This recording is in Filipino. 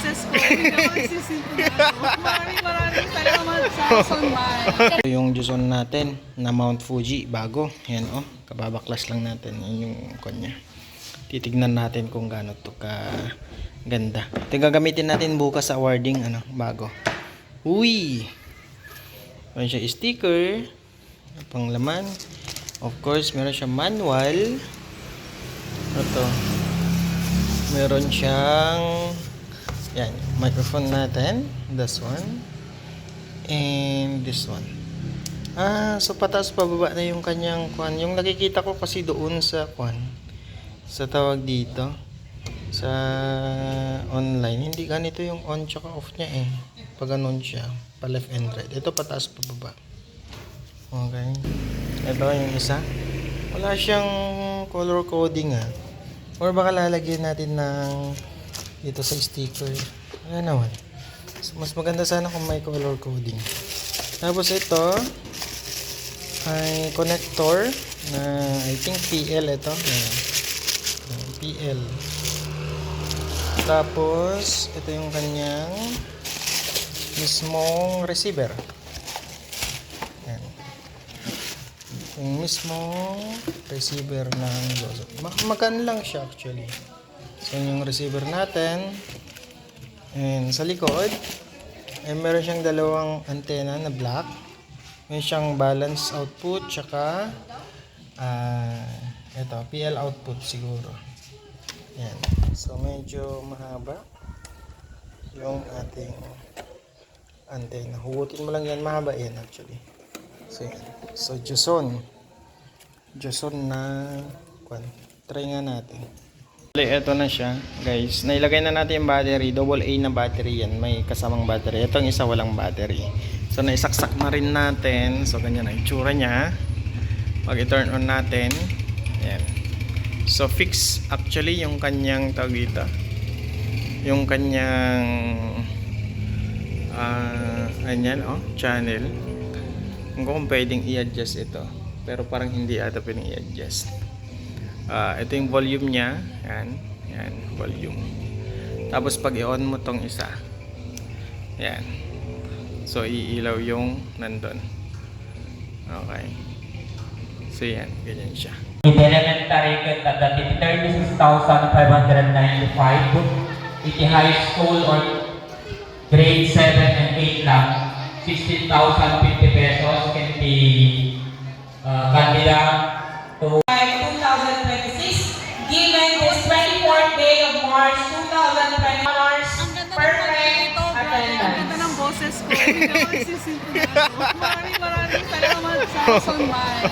boses ko. Hindi ako nagsisimpulan. Maraming salamat sa Sonman. Yung Joson natin na Mount Fuji, bago. Yan oh, kababaklas lang natin. Yan yung kanya. Titignan natin kung gaano to ka ganda. Ito yung gagamitin natin bukas sa awarding, ano, bago. Uy! Meron siya sticker. Pang laman. Of course, meron siya manual. Ito. Meron siyang yan, microphone natin. This one. And this one. So pataas pababa na yung kanyang kwan. Yung nakikita ko kasi doon sa kwan. Sa tawag dito. Sa online. Hindi ganito yung on tsaka off niya eh. Pag ganun siya. Pa left and right. Ito pataas pababa. Okay. Ito yung isa. Wala siyang color coding ah. Or baka lalagyan natin ng dito sa sticker. Wala naman. Mas maganda sana kung may color coding. Tapos ito ay connector na I think PL ito. PL. Tapos ito yung kanyang mismong receiver. Yan. Yung mismong receiver ng Joson. Magkano lang siya actually. So yung receiver natin. And sa likod ay meron siyang dalawang antena na black. Meron siyang balance output tsaka ito PL output siguro. Yan. So medyo mahaba yung ating antena. Hugutin mo lang yan, mahaba yan actually. So yan. So Joson na kwan. Try nga natin. Ito na siya guys. Nailagay na natin yung battery. Double A na battery yan. May kasamang battery. Ito yung isa walang battery. So naisaksak na rin natin. So ganyan ang itsura niya. Pag i-turn on natin. Ayan. So fix actually yung kanyang tawag dito. Yung kanyang ganyan oh, channel. Kung pwedeng i-adjust ito. Pero parang hindi ata pwedeng i-adjust. Ito yung volume niya. Yan, volume. Tapos pag i-on mo tong isa. Yan. So iilaw yung nandun. Okay. So yan, ganyan siya. Elementary at 36,595. Iti high school or grade 7 and 8 lang. 16,050 pesos can be candidate to 2026, given this 24th day of March 2020, honors perfect Ang attendance. ganda ng boses ko. Hindi ako nagsisimpulan. Maraming salamat sa Sonman.